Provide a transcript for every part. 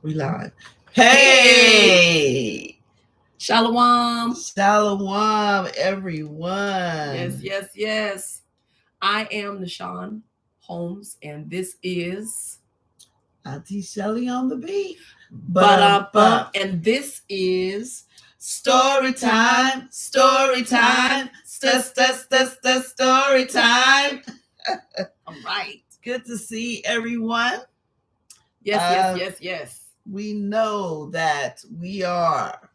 We live. Hey! Shalom. Shalom, everyone. Yes. I am Nishan Holmes, and this is Auntie Shelly on the beat. and this is Story time. Story time. Story time. All right. Good to see everyone. Yes. We know that we are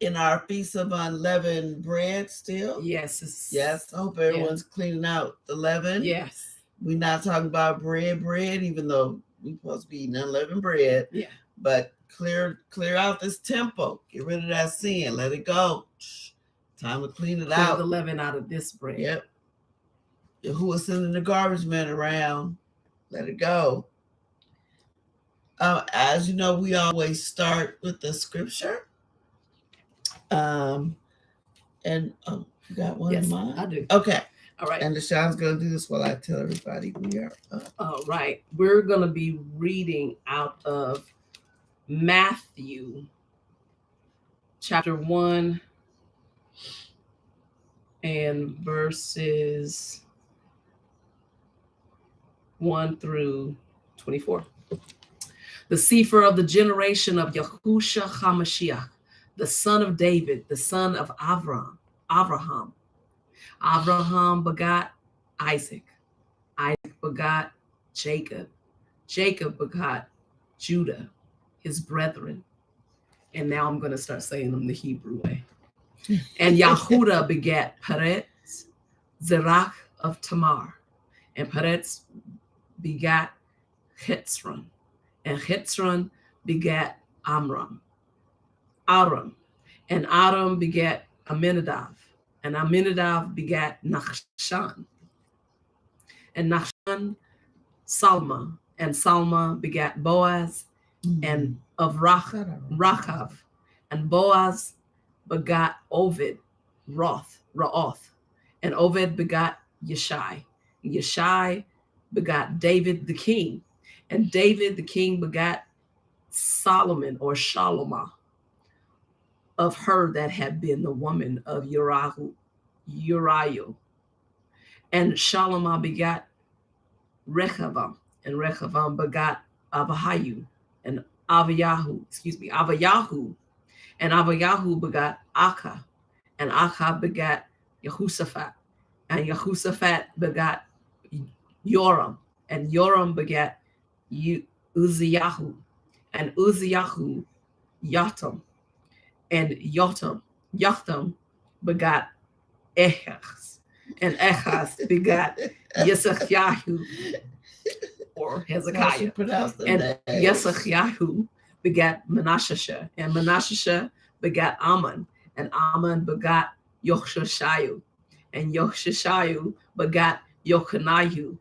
in our Feast of Unleavened Bread still. Yes. I hope everyone's cleaning out the leaven. Yes. We're not talking about bread, even though we're supposed to be eating unleavened bread. Yeah. But clear out this temple. Get rid of that sin. Let it go. Time to clean it out. The leaven out of this bread. Yep. Who was sending the garbage men around? Let it go. As you know, we always start with the scripture. And you got one in mind? I do. Okay. All right. And Deshaun's going to do this while I tell everybody we are up. All right. We're going to be reading out of Matthew chapter 1 and verses 1 through 24. The Sefer of the generation of Yahshua HaMashiach, the son of David, the son of Abraham. Abraham begot Isaac. Isaac begot Jacob. Jacob begot Judah, his brethren. And now I'm going to start saying them the Hebrew way. And Yahudah begat Peretz, Zerach of Tamar. And Peretz begat Hetzron. And Hetzron begat Aram. And Aram begat Aminadav. And Aminadav begat Nachshan. And Nachshan Salma. And Salma begat Boaz and of Rachav. And Boaz begat Oved, Ra'oth. And Oved begat Yeshai. And Yeshai begat David the king. And David the king begat Solomon or Shalomah, of her that had been the woman of Uriah. And Shalomah begat Rechavam. And Rechavam begat Avihu. And Aviyahu. And Aviyahu begat Akah. And Akah begat Yehoshaphat. And Yehoshaphat begat Yoram. And Yoram begat Uzziyahu. And Uzziyahu Yotam. And Yotam begat Ehaz. And Ehaz begat Yesachyahu, or Hezekiah. And Yesachyahu begat Menashe. And Menashe begat Ammon. And Ammon begat Yoshashayu. And Yoshashayu begat Yochaniah,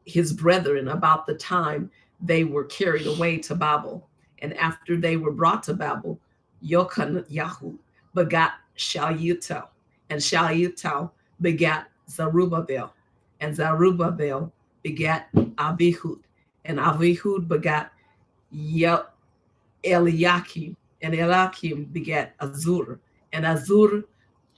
his brethren, about the time they were carried away to Babel. And after they were brought to Babel, Yochaniah begat Shealtiel. And Shealtiel begat Zerubbabel. And Zerubbabel begat Abihud. And Abihud begat Eliakim. And Eliakim begat Azur. And Azur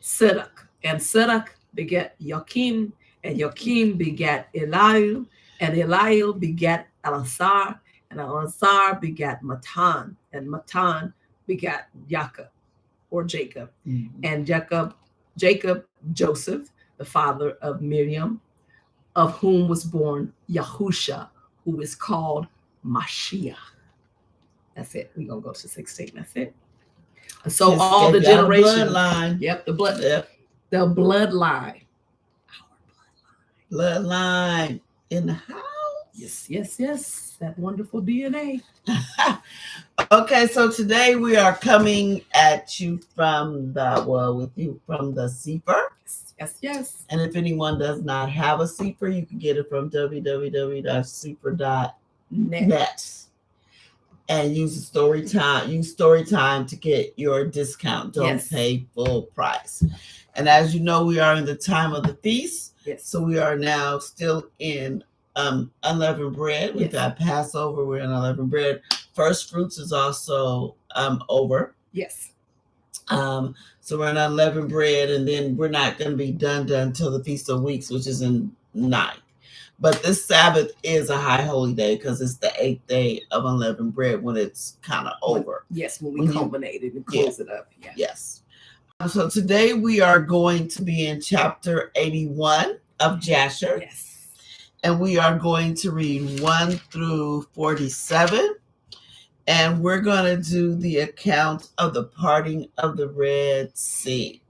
Sedek. And Sedek begat Joachim. And Joachim begat Eliel. And Eliel begat Elasar. And Elasar begat Matan. And Matan begat Jacob, or Jacob. Mm-hmm. And Jacob, Joseph, the father of Miriam, of whom was born Yahusha, who is called Mashiach. That's it. We're going to go to 16. That's it. So just all the generations. Bloodline. Yep, the bloodline. Our bloodline in the house. Yes. That wonderful DNA. Okay, so today we are coming at you from the Sefer. Yes. And if anyone does not have a Sefer, you can get it from www.sefer.net. And use story time to get your discount. Don't pay full price. And as you know, we are in the time of the feast. Yes. So we are now still in unleavened bread. We've got Passover. We're in unleavened bread. First fruits is also over. Yes. So we're in unleavened bread, and then we're not going to be done until the Feast of Weeks, which is in 9. But this Sabbath is a high holy day because it's the 8th day of unleavened bread when it's kind of over. When we culminate it and close it up. Yeah. Yes. So today we are going to be in chapter 81 of Jasher. Yes. And we are going to read 1 through 47. And we're going to do the account of the parting of the Red Sea.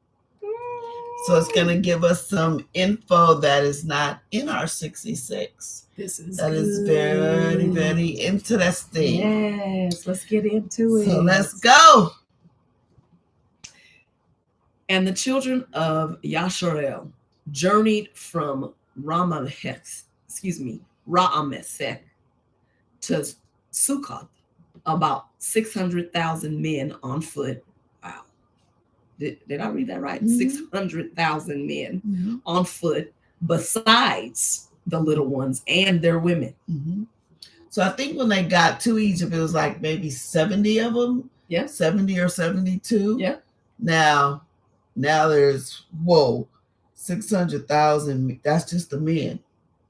So it's going to give us some info that is not in our 66. That is very, very interesting. Yes, let's get into it. So let's go. And the children of Yasharel journeyed from Ramesek to Succoth, about 600,000 men on foot. Wow. Did I read that right? 600,000 men on foot, besides the little ones and their women. So I think when they got to Egypt, it was like maybe 70 of them. Yeah. 70 or 72. Yeah. Now there's 600,000. That's just the men.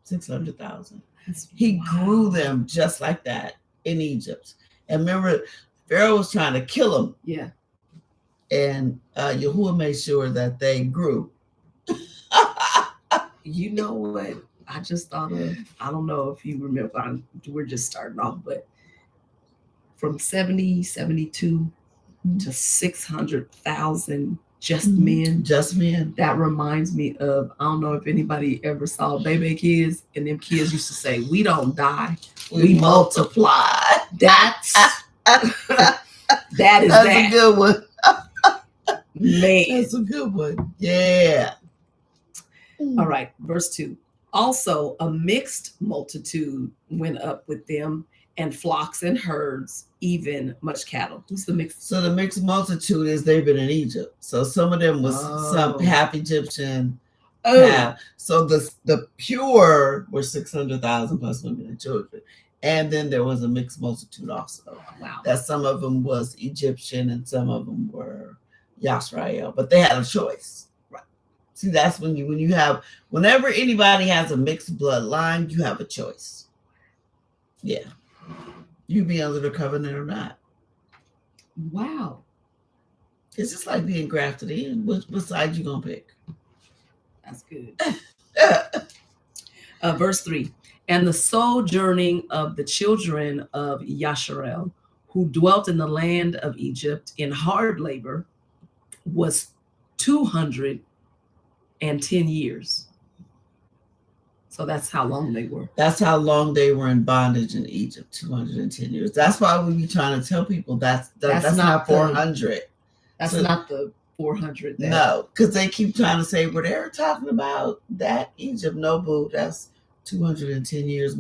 600,000. He grew them just like that in Egypt. And remember, Pharaoh was trying to kill them. Yeah. And Yahshua made sure that they grew. You know what? I just thought of, I don't know if you remember, we're just starting off, but from 70, 72 to 600,000 just men. Just men. That reminds me of, I don't know if anybody ever saw Baby Kids, and them kids used to say, we don't die, we multiply. That's That's a good one. Man. That's a good one. Yeah. All right, verse 2. Also, a mixed multitude went up with them, and flocks and herds, even much cattle. Who's the mixed? So the mixed multitude is they've been in Egypt. So some of them was some half Egyptian. Half. So the pure were 600,000 plus women and children. And then there was a mixed multitude also. Wow. That some of them was Egyptian and some of them were Yisrael, but they had a choice. Right. See, that's whenever anybody has a mixed bloodline, you have a choice. Yeah. You be under the covenant or not. Wow. It's just like being grafted in. What side you gonna pick? That's good. Verse 3. And the sojourning of the children of Yasharel, who dwelt in the land of Egypt in hard labor, was 210 years. So that's how long they were. That's how long they were in bondage in Egypt, 210 years. That's why we be trying to tell people that's not 400. That's not the 400. No, because they keep trying to say, well, they're talking about that Egypt. No, boo, that's 210 years.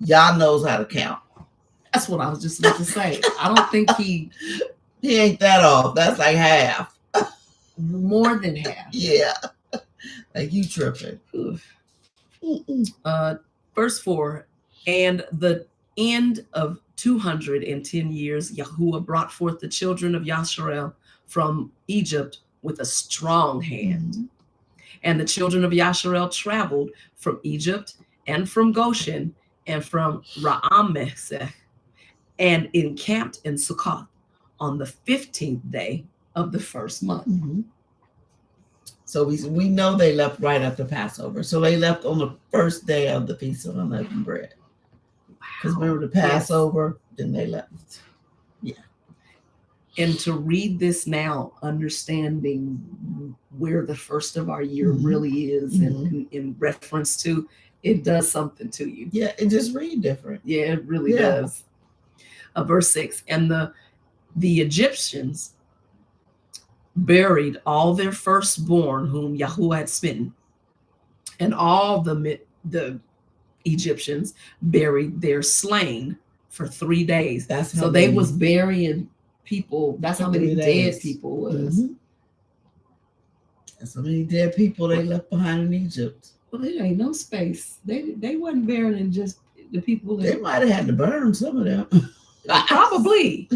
Y'all knows how to count. That's what I was just about to say. I don't think he ain't that off. That's like half. More than half. Yeah. Like you tripping. Verse 4. And the end of 210 years, Yahshua brought forth the children of Yasharel from Egypt with a strong hand. And the children of Yasharel traveled from Egypt and from Goshen and from Ramesek and encamped in Succoth on the 15th day of the first month. So we know they left right after Passover. So they left on the first day of the Feast of Unleavened Bread. Because remember the Passover, then they left. Yeah. And to read this now, understanding where the first of our year really is and in reference to, it does something to you. Yeah, it just read different. Yeah, it really does. Verse 6. And the Egyptians buried all their firstborn whom Yahshua had smitten, and all the Egyptians buried their slain for 3 days. So they was burying people. That's how many dead people was. That's how many dead people they left behind in Egypt. Well, there ain't no space. They wasn't burying just the people. They might have had to burn some of them. Probably.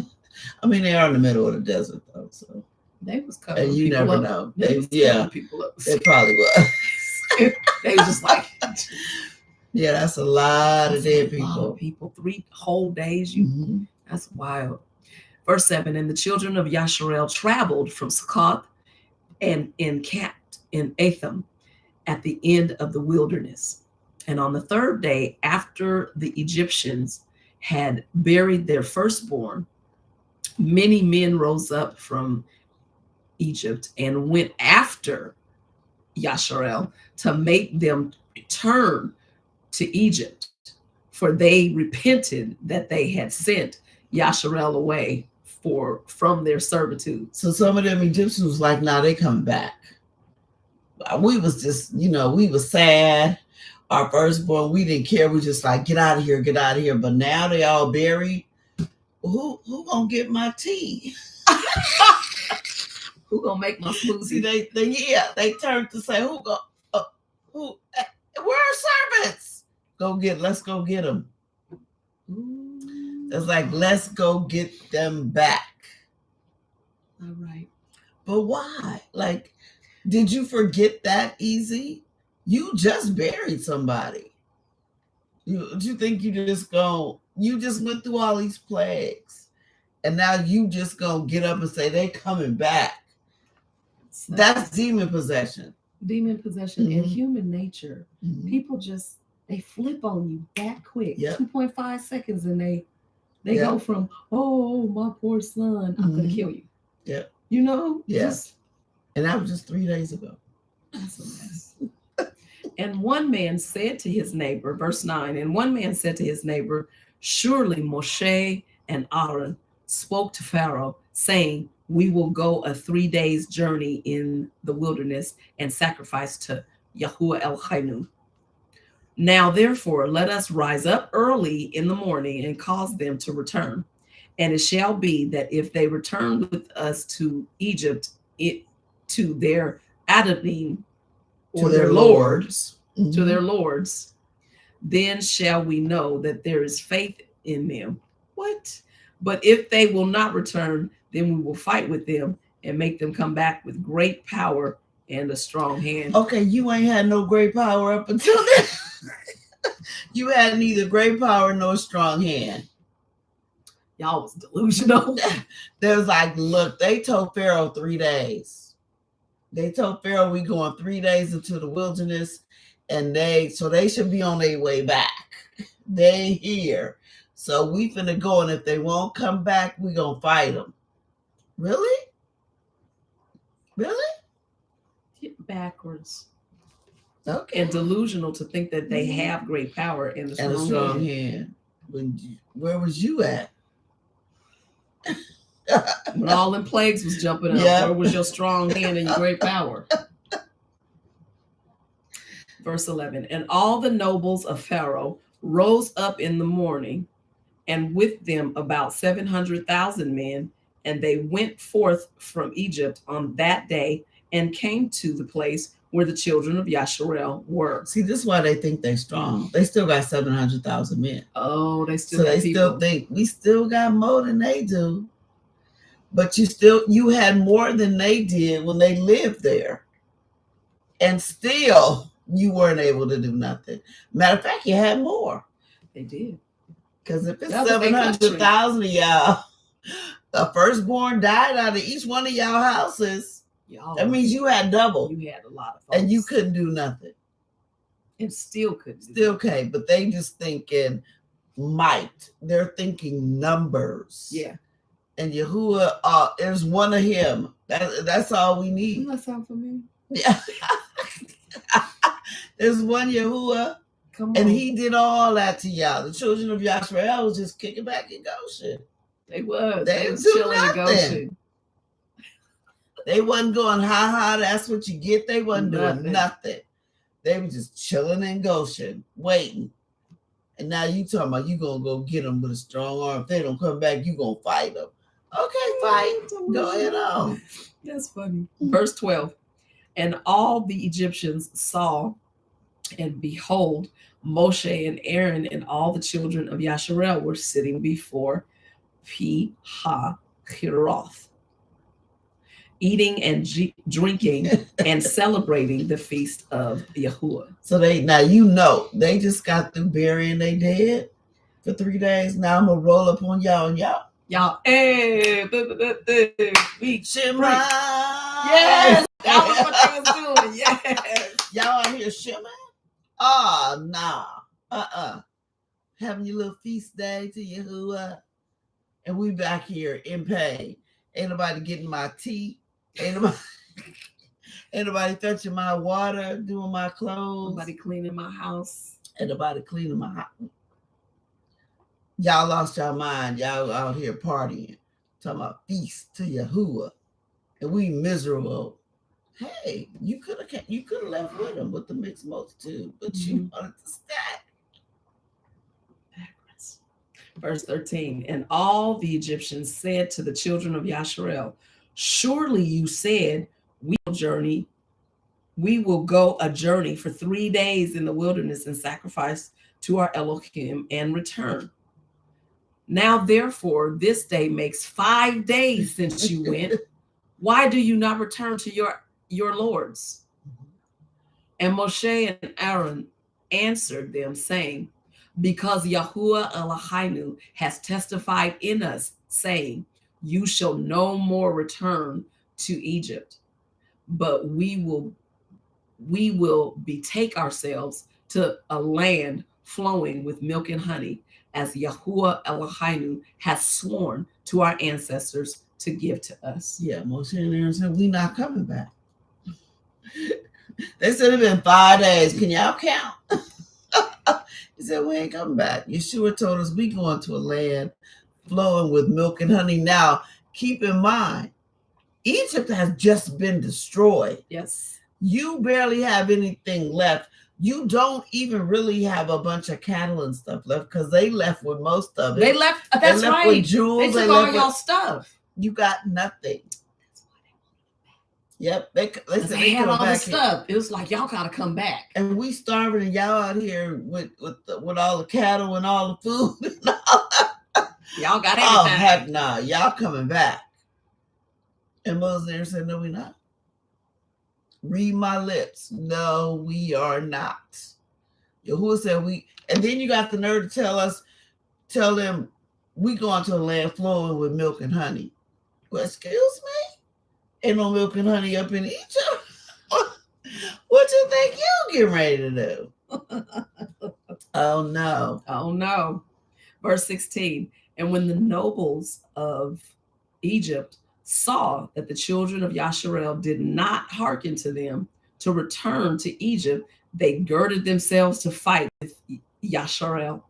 I mean, they are in the middle of the desert, though, so. They was covering And you people never up. know. They was Yeah, covering people up. they probably was. They was just like, yeah, that's a lot of dead a lot people. of people. 3 whole days. Mhm. That's wild. Verse 7, and the children of Yasharel traveled from Succoth and encamped in Atham at the end of the wilderness. And on the 3rd day, after the Egyptians had buried their firstborn, many men rose up from Egypt and went after Yasharel to make them return to Egypt, for they repented that they had sent Yasharel away from their servitude. So some of them Egyptians was like, nah, they come back. We was just, we was sad. Our firstborn, we didn't care. We just like, get out of here, get out of here. But now they all buried. Who gonna get my tea? Who gonna make my smoothie? See, they turned to say, where are servants? Let's go get them. It's like, let's go get them back. All right. But why? Like, did you forget that easy? You just buried somebody. You think you just went through all these plagues, and now you just gonna get up and say they coming back. That's demon possession. Demon possession and human nature. People just, they flip on you that quick. 2.5 seconds, and they go from, oh, my poor son, I'm gonna kill you. Yep. Yes. And that was just 3 days ago. That's a mess. And one man said to his neighbor, verse 9, and one man said to his neighbor, surely Moshe and Aaron spoke to Pharaoh, saying, we will go a 3 days journey in the wilderness and sacrifice to Yahweh El-Chaynu. Now, therefore, let us rise up early in the morning and cause them to return. And it shall be that if they return with us to Egypt, to their Adanim, or to their lords, then shall we know that there is faith in them. What? But if they will not return, then we will fight with them and make them come back with great power and a strong hand. Okay, you ain't had no great power up until then. You had neither great power nor strong hand. Y'all was delusional. They was like, look, they told Pharaoh 3 days. They told Pharaoh we going 3 days into the wilderness, and they should be on their way back. They here. So we finna go, and if they won't come back, we gonna fight them. Really? Backwards. Okay. And delusional to think that they have great power and a strong hand. Where was you at? When all them plagues was jumping up, where was your strong hand and your great power? Verse 11, and all the nobles of Pharaoh rose up in the morning, and with them about 700,000 men, and they went forth from Egypt on that day and came to the place where the children of Yasharel were. See, this is why they think they're strong. They still got 700,000 men. Oh, they still got people. Still think we still got more than they do. But you had more than they did when they lived there. And still you weren't able to do nothing. Matter of fact, you had more. They did. Because if it's 700,000 of y'all, the firstborn died out of each one of y'all houses. That means you had double. You had a lot of folks. And you couldn't do nothing. And still couldn't. Still can't. But they just thinking might. They're thinking numbers. Yeah. And Yahuwah, there's one of him. That's all we need. Doesn't that sound familiar? Yeah. There's one Yahuwah. Come on. And he did all that to y'all. The children of Yahshua was just kicking back in Goshen. They was. They was chilling nothing. in Goshen. They wasn't going, ha ha, that's what you get. They wasn't doing nothing. They were just chilling in Goshen, waiting. And now you talking about you going to go get them with a strong arm. If they don't come back, you going to fight them. Okay, fight. Go ahead on. That's funny. Verse 12. And all the Egyptians saw And behold, Moshe and Aaron and all the children of Yasharel were sitting before Pi-hahiroth, eating and drinking and celebrating the feast of Yahuwah. So they just got through burying their dead for 3 days. Now I'm gonna roll up on y'all and y'all, hey, we Shema. Yes, that was what they was doing. Yes, y'all out here Shema. Oh nah, having your little feast day to Yahuwah, and we back here in pain. Ain't nobody getting my tea. Ain't nobody fetching my water, doing my clothes. Nobody cleaning my house. Ain't nobody cleaning my house. Y'all lost your mind. Y'all out here partying, talking about feast to Yahuwah, and we miserable. Hey, you could have left with them with the mixed multitude, but you wanted to stay. Verse 13, and all the Egyptians said to the children of Yasharel, surely you said, we will go a journey for 3 days in the wilderness and sacrifice to our Elohim and return. Now, therefore, this day makes 5 days since you went. Why do you not return to your lords? And Moshe and Aaron answered them, saying, because Yahuwah Eloheinu has testified in us, saying, you shall no more return to Egypt, but we will betake ourselves to a land flowing with milk and honey, as Yahuwah Eloheinu has sworn to our ancestors to give to us. Yeah, Moshe and Aaron said, we not coming back. They said it's been 5 days. Can y'all count? He said, we ain't coming back. Yahshua told us we going to a land flowing with milk and honey. Now, keep in mind, Egypt has just been destroyed. Yes. You barely have anything left. You don't even really have a bunch of cattle and stuff left because they left with most of it. They left. That's right. With jewels. They took all y'all stuff. You got nothing. Yep, they had all the stuff. It was like, y'all gotta come back, and we starving, and y'all out here with all the cattle and all the food. And all y'all got everything. Oh heck nah, y'all coming back. And Moses said, no, we not. Read my lips. No, we are not. Yahuwah said we, and then you got the nerve to tell them we going to a land flowing with milk and honey. Well, excuse me? Ain't no milk and honey up in Egypt. What you think you getting ready to do? Oh no. Oh no. Verse 16. And when the nobles of Egypt saw that the children of Yasharel did not hearken to them to return to Egypt, they girded themselves to fight with Yasharel.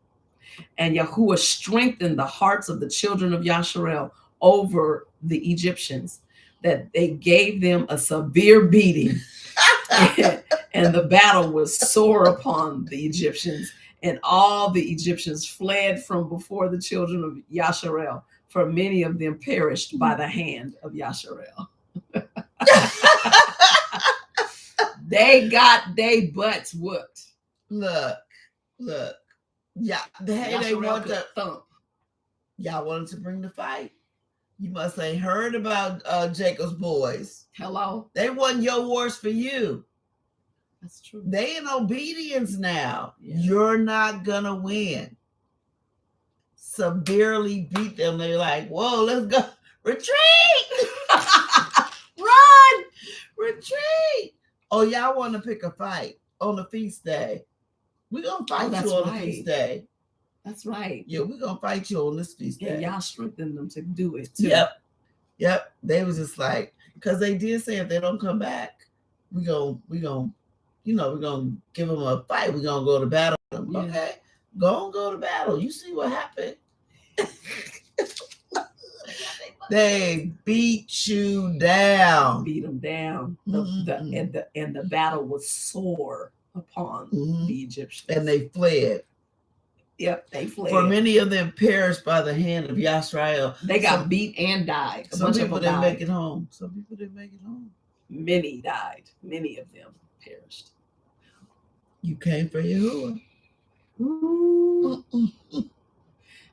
And Yahuwah strengthened the hearts of the children of Yasharel over the Egyptians, that they gave them a severe beating. And the battle was sore upon the Egyptians, and all the Egyptians fled from before the children of Yasharel, for many of them perished by the hand of Yasharel. They got their butts whooped. Look. Yeah, they want to thump. Y'all wanted to bring the fight. You must have heard about Jacob's boys. Hello. They won your wars for you. That's true. They in obedience now. Yeah. You're not gonna win. Severely beat them. They're like, whoa, let's go. Retreat! Run! Retreat! Oh, y'all want to pick a fight on the feast day. We're going to fight you on the feast day. That's right. Yeah, we're going to fight you on this feast day. And y'all strengthened them to do it too. Yep. They was just like, because they did say if they don't come back, we're going to give them a fight. We're going to go to battle. Yeah. Okay, go to battle. You see what happened. They beat you down. Beat them down. And the battle was sore upon the Egyptians. And they fled. Yep, they fled. For many of them perished by the hand of Yasrael. They got beat and died. Some people didn't make it home. Many died. Many of them perished. You came for Yahuwah.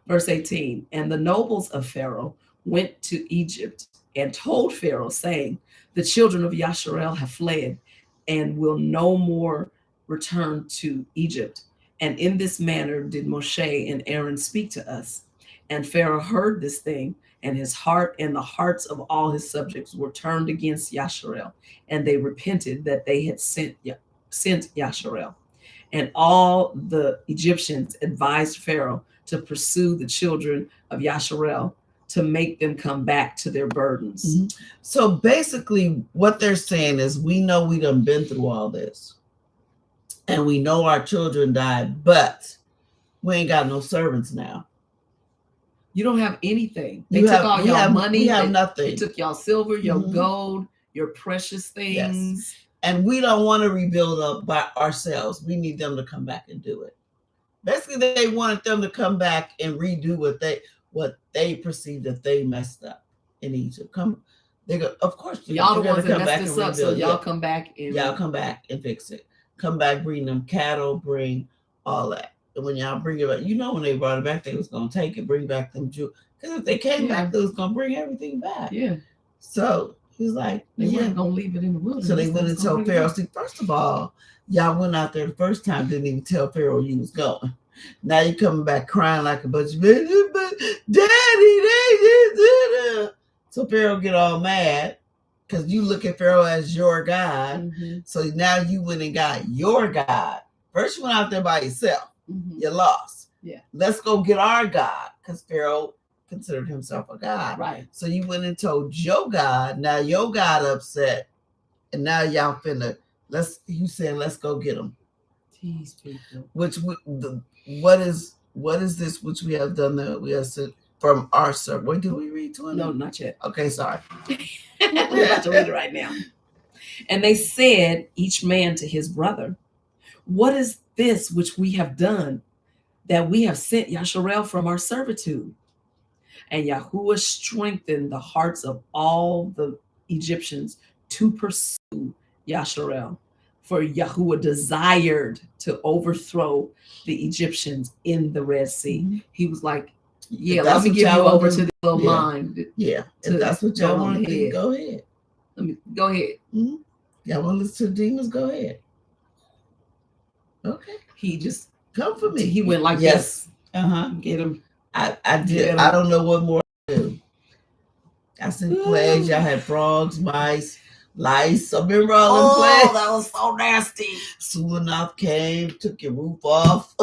Verse 18, and the nobles of Pharaoh went to Egypt and told Pharaoh, saying, the children of Yasharel have fled and will no more return to Egypt. And in this manner did Moshe and Aaron speak to us. And Pharaoh heard this thing, and his heart and the hearts of all his subjects were turned against Yasharel, and they repented that they had sent Yasharel. And all the Egyptians advised Pharaoh to pursue the children of Yasharel to make them come back to their burdens. Mm-hmm. So basically what they're saying is, we know we done been through all this. And we know our children died, but we ain't got no servants now. You don't have anything. They took all your money. We have nothing. They took your silver, your gold, your precious things. Yes. And we don't want to rebuild up by ourselves. We need them to come back and do it. Basically, they wanted them to come back and redo what they perceived that they messed up in Egypt. Of course, y'all the ones that messed this up, so y'all come back and fix it. Come back, bring them cattle, bring all that. And when y'all bring it back, when they brought it back, they was gonna take it, bring back them Jews. Because if they came back, they was gonna bring everything back. Yeah. So he's like, they weren't gonna leave it in the wilderness. So they went and told Pharaoh. See, first of all, y'all went out there the first time, didn't even tell Pharaoh you was going. Now you coming back crying like a bunch of babies, but Daddy, they did. So Pharaoh get all mad because you look at Pharaoh as your God. Mm-hmm. So now you went and got your God. First you went out there by yourself. Mm-hmm. You lost. Yeah. Let's go get our God, because Pharaoh considered himself a God. Right. So you went and told your God. Now your God upset, and now y'all finna let's go get them. These people. What is this which we have done that we have sent from our servant? What did we read to him? No, not yet. Okay, sorry. We're about to read it right now. And they said, each man to his brother, what is this which we have done, that we have sent Yasharel from our servitude? And Yahuwah strengthened the hearts of all the Egyptians to pursue Yasharel, for Yahuwah desired to overthrow the Egyptians in the Red Sea. Mm-hmm. He was like, yeah, let me give you over to the little mind. Yeah, if that's what y'all want to do, go ahead. Go ahead. Mm-hmm. Y'all want to listen to the demons? Go ahead. Okay. He just come for me. He went like this. Get him. I did. I don't know what more to do. I sent plagues. Y'all had frogs, mice, lice. I remember all them plagues. That was so nasty. Sulanoth came, took your roof off,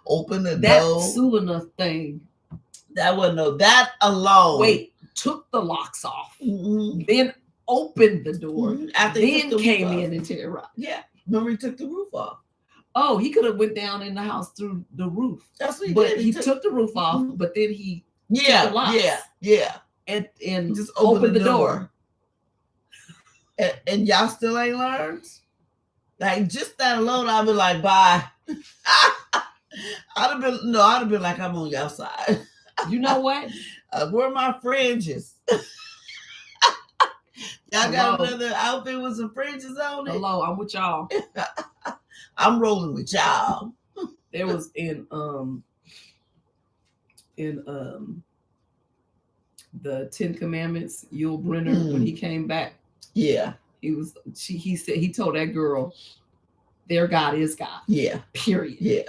opened the door. That Sulanoth thing. That wasn't that alone. Wait, took the locks off, then opened the door, after then came in and terrorized. Yeah, remember he took the roof off. Oh, he could have went down in the house through the roof. That's what he did. But he took the roof off, but then he took the locks. And just opened the door. And y'all still ain't learned? Like, just that alone, I'd be like, bye. I'd have been like, I'm on your side. You know what? Where are my fringes? Y'all got another outfit with some fringes on it? Hello, I'm with y'all. I'm rolling with y'all. There was in the 10 Commandments, Yul Brynner, when he came back. Yeah. He said, he told that girl, their God is God. Yeah. Period.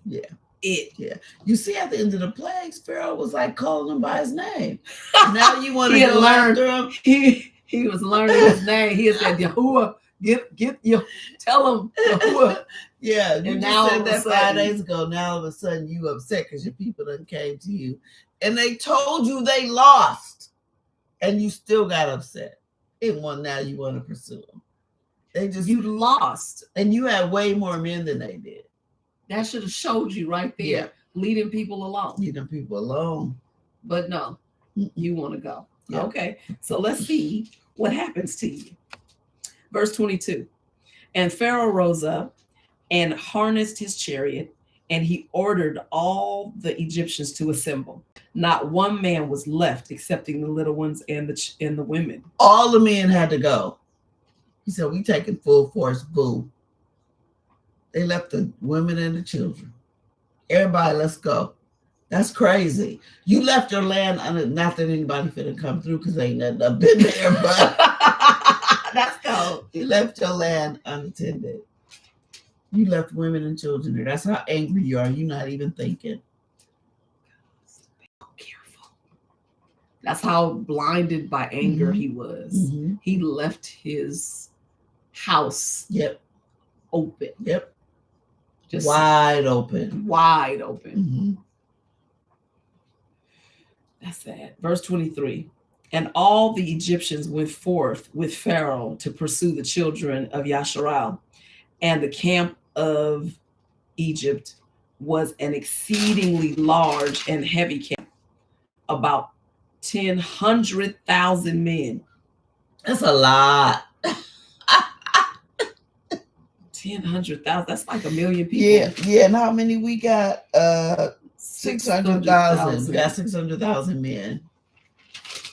Yeah. You see, at the end of the plagues, Pharaoh was like calling him by his name. Now you want to go after him? He was learning his name. He said, Yahuwah, get you, tell him Yahuwah. Yeah, you just said that 5 days ago. Now all of a sudden you upset because your people done came to you. And they told you they lost. And you still got upset. Now you want to pursue them. You lost. And you had way more men than they did. That should have showed you right there. Yeah. Leading people alone. But no, you want to go. Yeah. Okay, so let's see what happens to you. Verse 22. And Pharaoh rose up and harnessed his chariot, and he ordered all the Egyptians to assemble. Not one man was left, excepting the little ones and the women. All the men had to go. He said, we taking full force, boo. They left the women and the children. Everybody, let's go. That's crazy. You left your land not that anybody finna come through because ain't nothing up in there, but that's cold. You left your land unattended. You left women and children there. That's how angry you are. You're not even thinking. Careful. That's how blinded by anger he was. Mm-hmm. He left his house open. Yep. Just wide open. Wide open. Mm-hmm. That's sad. Verse 23. And all the Egyptians went forth with Pharaoh to pursue the children of Yasharal. And the camp of Egypt was an exceedingly large and heavy camp, about 100,000 men. That's a lot. 100,000. That's like 1 million people. Yeah. And how many we got? 600,000. We got 600,000 men.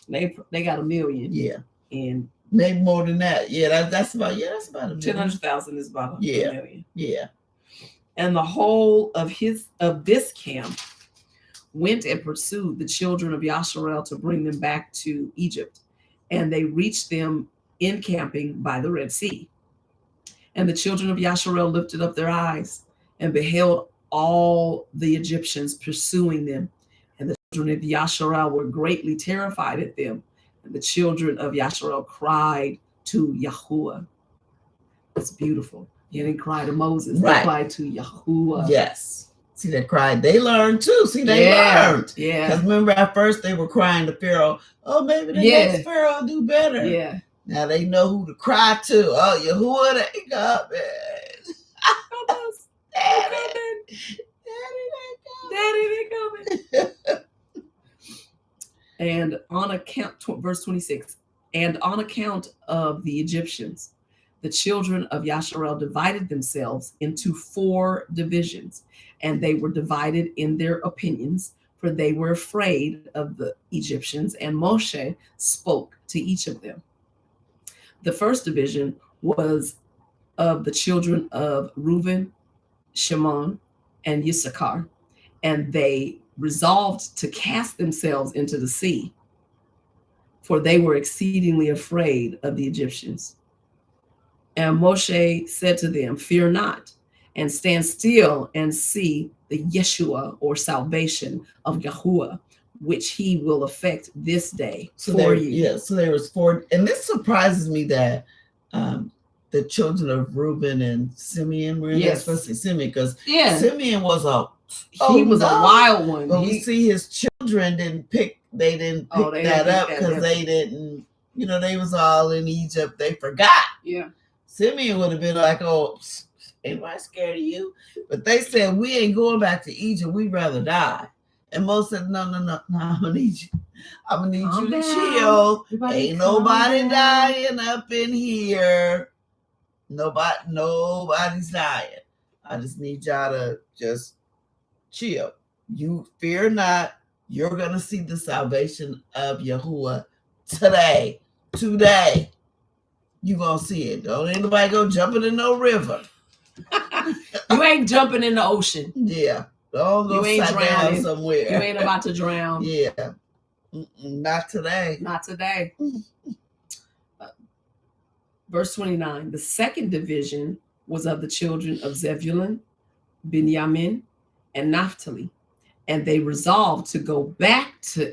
They got 1 million. Yeah. And maybe more than that. Yeah, that's about 1 million. 100,000 is about 1 million. Yeah. And the whole of this camp went and pursued the children of Yasharel to bring them back to Egypt. And they reached them encamping by the Red Sea. And the children of Yasharel lifted up their eyes and beheld all the Egyptians pursuing them. And the children of Yasharel were greatly terrified at them. And the children of Yasharel cried to Yahshua. That's beautiful. They didn't cry to Moses. Right. They cried to Yahshua. Yes. See, they cried. They learned too. See, they learned. Yeah. Because remember, at first they were crying to Pharaoh. Oh, maybe the next Pharaoh will do better. Yeah. Now they know who to cry to. Oh, Yahuwah, they coming. Daddy, they coming. And on account, verse 26, and on account of the Egyptians, the children of Yasharel divided themselves into 4 divisions, and they were divided in their opinions, for they were afraid of the Egyptians, and Moshe spoke to each of them. The first division was of the children of Reuben, Shimon, and Issachar, and they resolved to cast themselves into the sea, for they were exceedingly afraid of the Egyptians. And Moshe said to them, fear not, and stand still and see the Yeshua, or salvation of Yahuwah, which he will effect this day for you. Yeah, so there was 4. And this surprises me that the children of Reuben and Simeon were in there, especially Simeon, because Simeon was a wild one. But we see his children didn't pick that up because they didn't, they was all in Egypt. They forgot. Yeah. Simeon would have been like, oh, anybody scared of you? But they said, we ain't going back to Egypt. We'd rather die. And Moses said, no, I'm going to need you. I'm going to need you to chill. Ain't nobody dying up in here. Nobody's dying. I just need y'all to just chill. You fear not. You're going to see the salvation of Yahuwah today. You going to see it. Don't anybody go jumping in no river. You ain't jumping in the ocean. Yeah. Don't go drowning somewhere. You ain't about to drown. Yeah. Not today. Not today. Verse 29. The second division was of the children of Zebulun, Binyamin, and Naphtali. And they resolved to go back to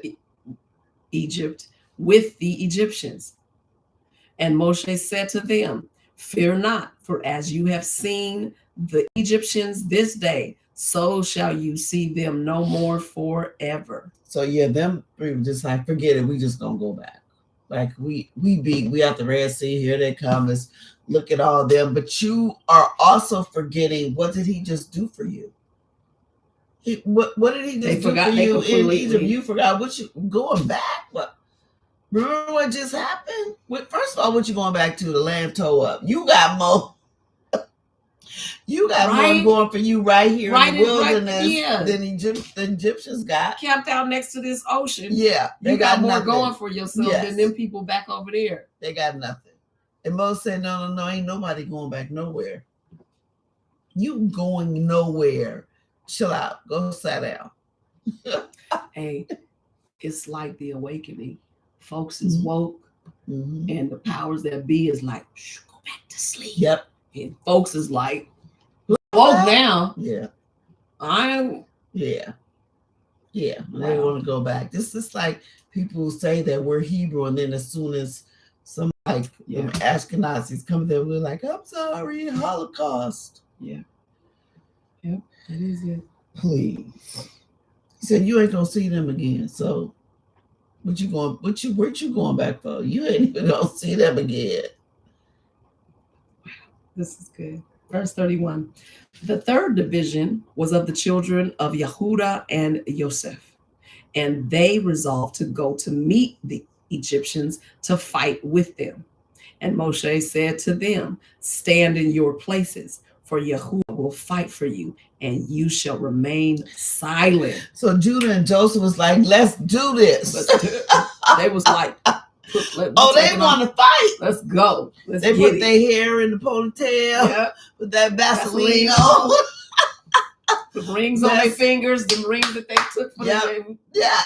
Egypt with the Egyptians. And Moshe said to them, fear not, for as you have seen the Egyptians this day, so shall you see them no more forever. So them were just like, forget it, we just gonna go back. Like we at the Red Sea, here they come, let's look at all them. But you are also forgetting, what did he just do for you? What did he just do for you in Egypt? You forgot what you going back? What? Remember what just happened? First of all, what you going back to? The land tore up. You got more. More going for you right here in the wilderness than the Egyptians got. Camped out next to this ocean. Yeah. You got more going for yourself than them people back over there. They got nothing. And Moses said, no, ain't nobody going back nowhere. You going nowhere. Chill out. Go sit down. Hey, it's like the awakening. Folks is woke, and the powers that be is like, go back to sleep. Yep. And folks is like, woke now. Yeah. I'm. Yeah. Yeah. Wow. They want to go back. This is like people say that we're Hebrew, and then as soon as some like Ashkenazis come there, we're like, I'm sorry, Holocaust. Yeah. Yep. That is it. Please. He said you ain't gonna see them again. So what you going back for? You ain't even gonna see them again. Wow, this is good. Verse 31. The third division was of the children of Yehuda and Yosef, and they resolved to go to meet the Egyptians to fight with them. And Moshe said to them, stand in your places, for Yahuwah will fight for you, and you shall remain silent. So Judah and Joseph was like, let's do this. They was like, they want to fight. Let's go. They put their hair in the ponytail, with that Vaseline on. The rings on their fingers, the rings that they took from them. Yeah.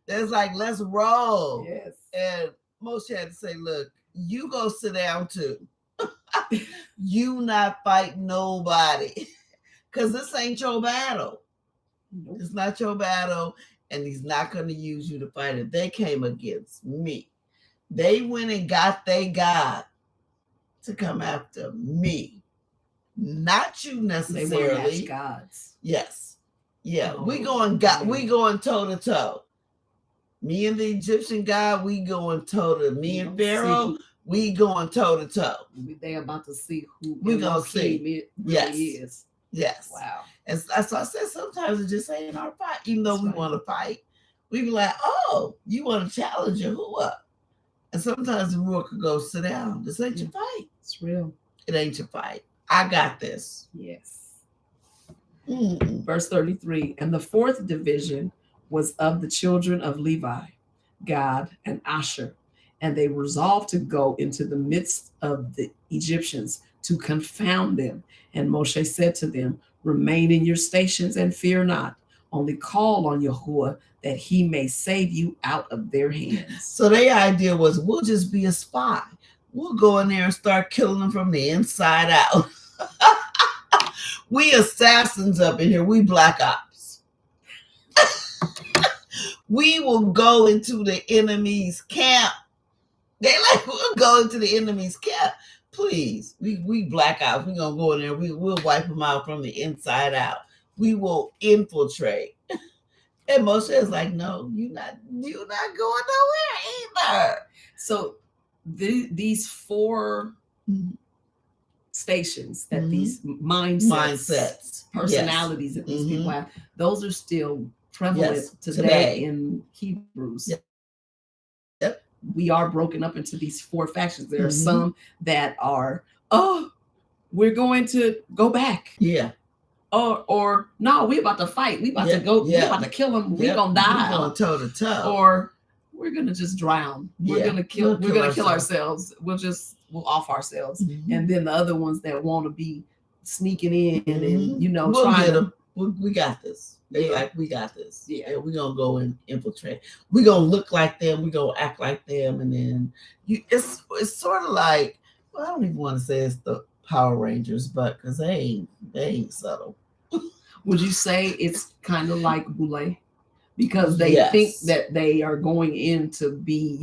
There's like, let's roll. Yes. And Moshe had to say, look, you go sit down too. You not fight nobody. Because this ain't your battle. Nope. It's not your battle. And he's not going to use you to fight it. They came against me. They went and got their God to come after me. Not you necessarily. They were gods. Yes. Yeah. We going toe to toe. Me and the Egyptian God, we going toe to me and Pharaoh, we going toe to toe. They about to see who we gonna see it really is. Yes. Wow. And so I said sometimes it just ain't our fight. Even though we want to fight, we be like, oh, you want to challenge Yahuwah. And sometimes the Ruach could go, sit down. This ain't your fight. It's real. It ain't your fight. I got this. Yes. Verse 33. And the fourth division was of the children of Levi, Gad, and Asher. And they resolved to go into the midst of the Egyptians to confound them. And Moshe said to them, remain in your stations and fear not. Only call on Yahuwah that he may save you out of their hands. So their idea was, we'll just be a spy. We'll go in there and start killing them from the inside out. We assassins up in here. We black ops. We will go into the enemy's camp. They like, we'll go into the enemy's camp. Please, we black ops. We're going to go in there. We'll wipe them out from the inside out. We will infiltrate. And Moshe is like, no, you're not going nowhere either. So these four stations that these mindsets, personalities that these people have, those are still prevalent today in Hebrews. Yep. We are broken up into these four factions. There are some that are, we're going to go back. Yeah. Or no, we're about to fight. We about to go. We're about to kill them. We're gonna die. We're going toe to toe. Or we're gonna just drown. We're gonna kill. We're gonna kill ourselves. We'll off ourselves. And then the other ones that want to be sneaking in and we'll trying get them. We got this. They like, we got this. Yeah, we're gonna go and infiltrate. We're gonna look like them. We're gonna act like them, and then it's sort of like, well, I don't even want to say it's the Power Rangers, but because they ain't subtle. Would you say it's kind of like Boule? Because they think that they are going in to be,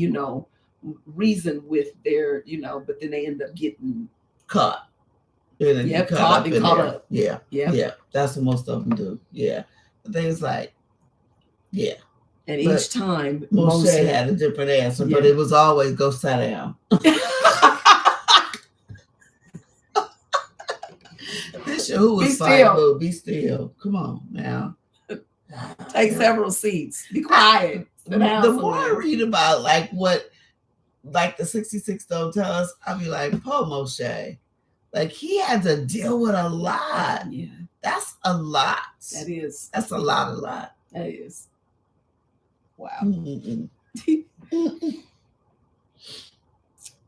reason with their, but then they end up getting caught. Caught up. Yeah. That's what most of them do. Yeah. But things like, And each time Moshe had a different answer, but it was always go sit down. Who is fighting? Be still. Come on now. Take several seats. Be quiet. The more I read about what the 66 don't tell us, I'll be like, poor Moshe. Like, he had to deal with a lot. Yeah. That's a lot. That is. That's a lot. That is. Wow.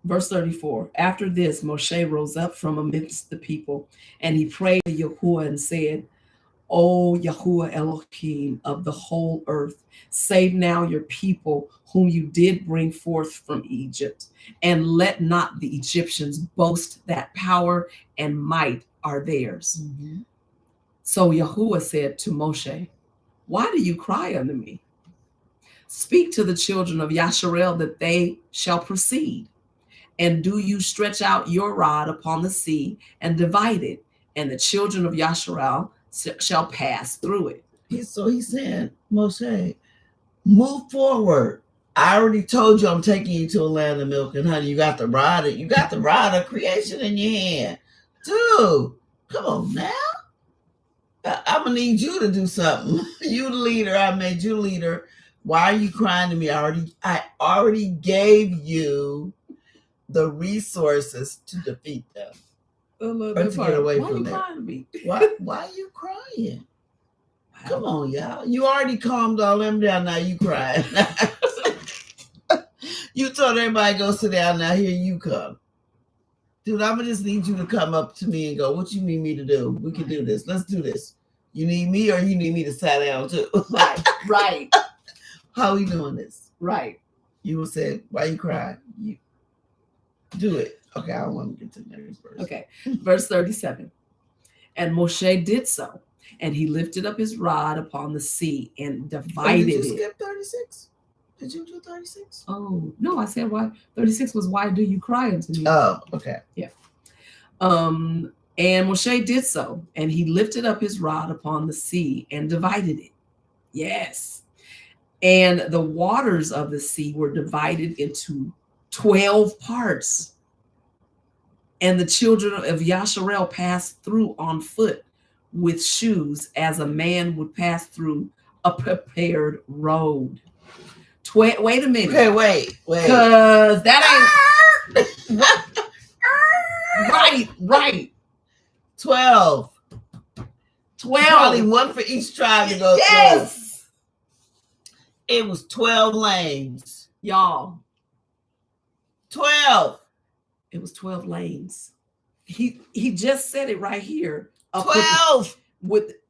Verse 34. After this, Moshe rose up from amidst the people, and he prayed to Yahuwah and said, O Yahuwah Elohim of the whole earth, save now your people whom you did bring forth from Egypt, and let not the Egyptians boast that power and might are theirs. Mm-hmm. So Yahuwah said to Moshe, why do you cry unto me? Speak to the children of Yasharel that they shall proceed. And do you stretch out your rod upon the sea and divide it, and the children of Yasharel shall pass through it. So he's saying, Moshe, move forward. I already told you I'm taking you to a land of milk and honey. You got the rod of creation in your hand. Dude, come on now. I'm gonna need you to do something. You the leader. I made you leader. Why are you crying to me? I already gave you the resources to defeat them. Or to get away from them. Why are you crying? Come on, y'all. You already calmed all them down. Now you crying. You told everybody go sit down. Now here you come. Dude, I'm gonna just need you to come up to me and go, what you need me to do? We can do this. Let's do this. You need me or you need me to sit down too? Right. How are we doing this? Right. You will say, why you crying? You do it. Okay, I don't want to get to the next verse. Okay, verse 37. And Moshe did so, and he lifted up his rod upon the sea and divided it. Did you skip 36? Did you do 36? Oh, no, I said why. 36 was why do you cry unto me? Oh, okay. Yeah. And Moshe did so, and he lifted up his rod upon the sea and divided it. Yes. And the waters of the sea were divided into 12 parts. And the children of Yasharel passed through on foot with shoes as a man would pass through a prepared road. Wait a minute. Okay, wait. Because that ain't... Right. 12. Probably one for each tribe to go through. It was 12 lanes. Y'all. 12. It was 12 lanes. He just said it right here. 12.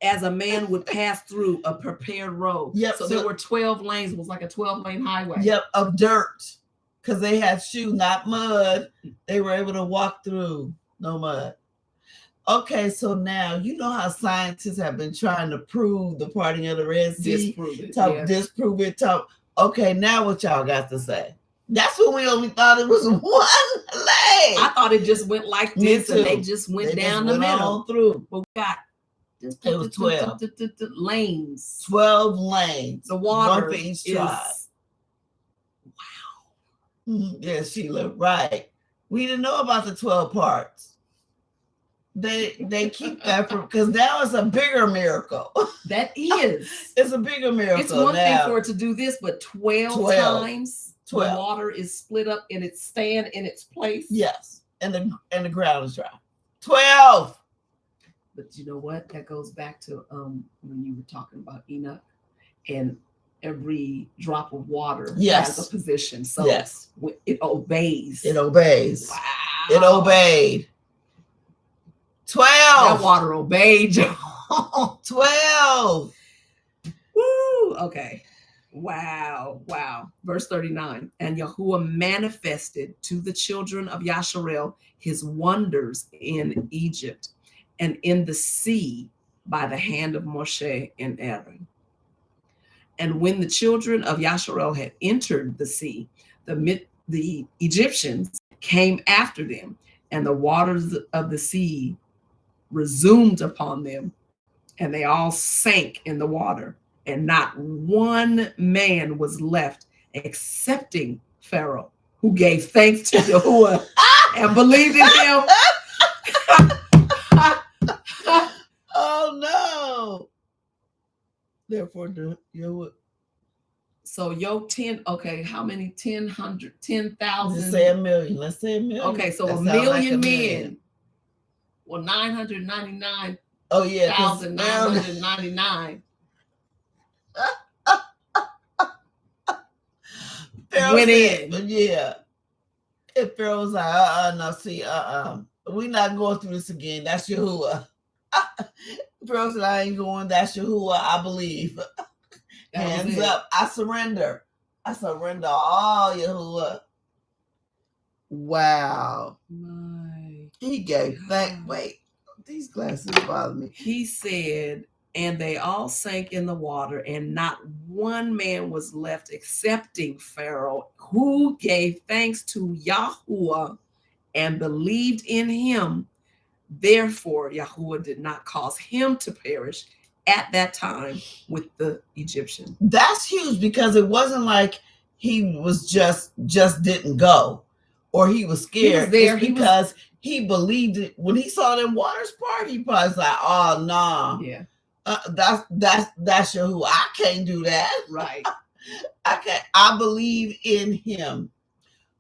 As a man would pass through a prepared road. Yep. So there were 12 lanes. It was like a 12-lane highway. Yep, of dirt. Because they had shoes, not mud. They were able to walk through. No mud. Okay, so now you know how scientists have been trying to prove the parting of the Red Sea. Disprove it. Okay, now what y'all got to say? That's when we only thought it was one lane. I thought it just went like this and they just went down the middle. Through. But we got it was 12 lanes. 12 lanes. The water one for each tribe. Wow. Yeah, Sheila, right. We didn't know about the 12 parts. They keep that because now it's a bigger miracle. That is. It's a bigger miracle. It's one thing for it to do this, but 12 times 12. The water is split up and it's stand in its place. Yes. And the ground is dry. 12. But you know what? That goes back to when you were talking about Enoch and every drop of water has a position. So it obeys. It obeys. Wow. It obeyed. 12. That water obeyed. 12. Woo. Okay. Wow. Verse 39. And Yahuwah manifested to the children of Yasharel his wonders in Egypt and in the sea by the hand of Moshe and Aaron. And when the children of Yasharel had entered the sea, the Egyptians came after them, and the waters of the sea resumed upon them, and they all sank in the water, and not one man was left excepting Pharaoh, who gave thanks to Yahuwah and believed in him. Oh no. Therefore, Yahuwah. So yo 10, okay, how many? 10,000. Let's say a million. Okay, so a million men. Well, 999. Oh yeah, 1,999. Went in. Yeah. And Pharaoh was like, no, see, we're not going through this again. That's Yahuwah. Pharaoh said, I ain't going. That's Yahuwah, I believe. Hands up. I surrender. I surrender all, Yahuwah. Wow. He gave thanks. Wait, these glasses bother me. He said, and they all sank in the water, and not one man was left excepting Pharaoh, who gave thanks to Yahshua and believed in him. Therefore, Yahshua did not cause him to perish at that time with the Egyptian. That's huge, because it wasn't like he was just didn't go, or he was scared. He was there. It's because he believed it. When he saw them waters part, he probably was like, oh, nah. Yeah. That's Yahuwah. I can't do that. Right. I can't. I believe in him.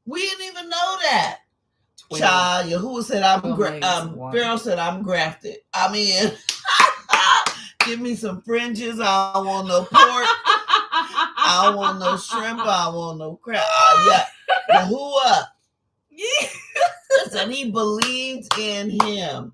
We didn't even know that. Child, Yahuwah said, Pharaoh said, I'm grafted. I mean, give me some fringes. I don't want no pork. I don't want no shrimp. I don't want no crab. Yeah. Yahuwah. And he believed in him.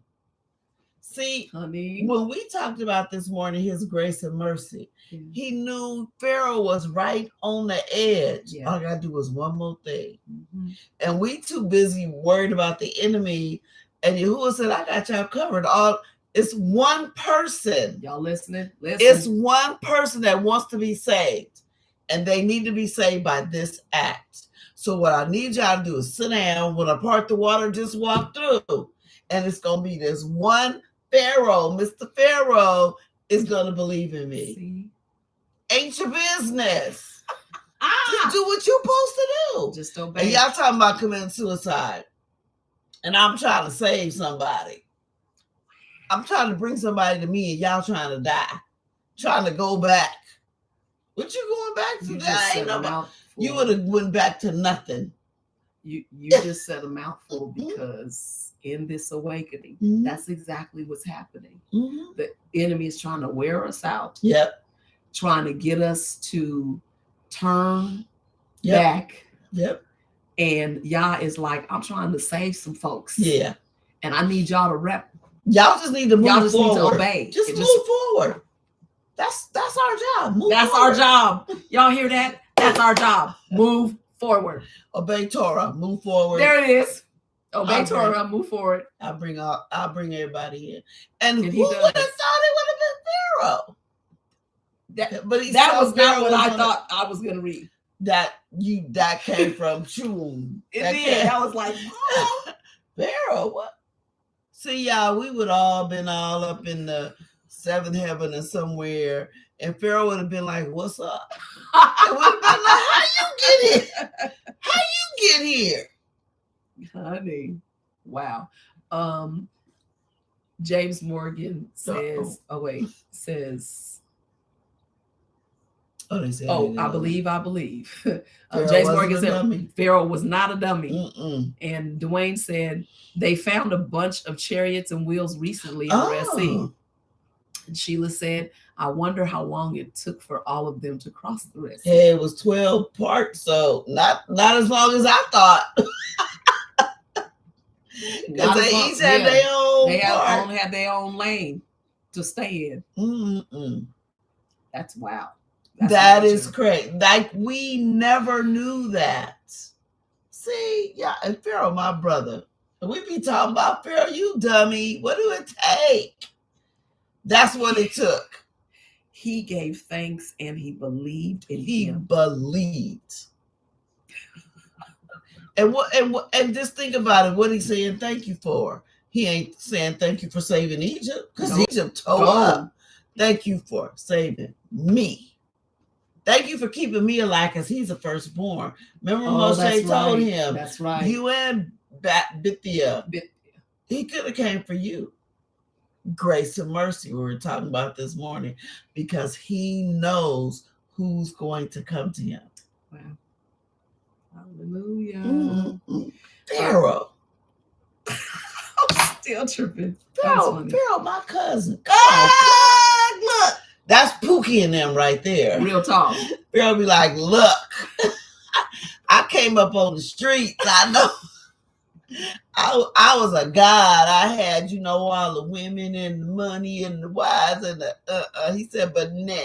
See, honey, when we talked about this morning, his grace and mercy, he knew Pharaoh was right on the edge. Yeah. All I gotta do was one more thing. Mm-hmm. And we too busy worried about the enemy. And Yahuwah said, I got y'all covered. It's one person. Y'all listening? It's one person that wants to be saved. And they need to be saved by this act. So what I need y'all to do is sit down. When I part the water, just walk through. And it's going to be this one Pharaoh. Mr. Pharaoh is going to believe in me. See? Ain't your business. Just do what you're supposed to do. Just obey. And y'all talking about committing suicide. And I'm trying to save somebody. I'm trying to bring somebody to me and y'all trying to die. Trying to go back. What you going back to? You would have went back to nothing. You just said a mouthful, because in this awakening, that's exactly what's happening. Mm-hmm. The enemy is trying to wear us out. Yep. Trying to get us to turn back. Yep. And Yah is like, I'm trying to save some folks. Yeah. And I need y'all to rep. Y'all just need to move forward. Y'all just need to obey. Just move forward. That's our job. That's our job. Y'all hear that? That's our job. Move forward. Obey Torah. Move forward. There it is. Obey Torah. Move forward. I'll bring everybody in. And who would have thought it would have been Pharaoh? That was not what I thought I was going to read. That came from Chum. It did. I was like, oh. Pharaoh, what? See, y'all, we would all been all up in the seventh heaven or somewhere, and Pharaoh would have been like, what's up? It would have been like, how you get here? How you get here? Honey, wow. James Morgan says, I believe. James Morgan said Pharaoh was not a dummy. Mm-mm. And Dwayne said they found a bunch of chariots and wheels recently in the Red Sea. And Sheila said, I wonder how long it took for all of them to cross the Red Sea. Yeah, it was 12 parts, so not as long as I thought. Because they each had their own part. They had their own lane to stay in. Mm-mm. That's wow. That is crazy. Like, we never knew that. See, yeah, and Pharaoh, my brother. We be talking about Pharaoh, you dummy. What do it take? That's what it took. He gave thanks and he believed in him. He believed. And just think about it. What he's saying thank you for. He ain't saying thank you for saving Egypt, because Egypt tore up. Thank you for saving me. Thank you for keeping me alive, because he's a firstborn. Remember Moshe told him, that's right. You and Bithia. He could have came for you. Grace and mercy, we were talking about this morning, because he knows who's going to come to him. Wow. Hallelujah. Mm-hmm. Pharaoh. I'm still tripping. Pharaoh, my cousin. God, look. That's Pookie and them right there. Real talk. Pharaoh be like, look, I came up on the streets. I know. I was a god. I had, all the women and the money and the wives and the He said, but nah.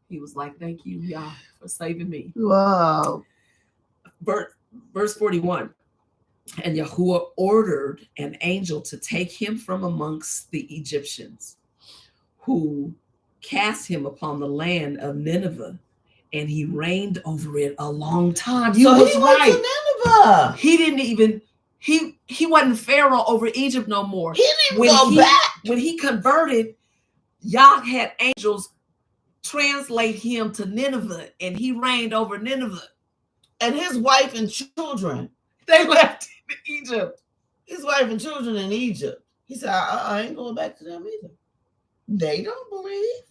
He was like, thank you, Yah, for saving me. Wow. Verse 41. And Yahuwah ordered an angel to take him from amongst the Egyptians, who cast him upon the land of Nineveh, and he reigned over it a long time. So he went to Nineveh. He didn't even, he wasn't Pharaoh over Egypt no more. He didn't go back. When he converted, Yah had angels translate him to Nineveh, and he reigned over Nineveh. And his wife and children, they left Egypt. His wife and children in Egypt. He said, I ain't going back to them either. They don't believe.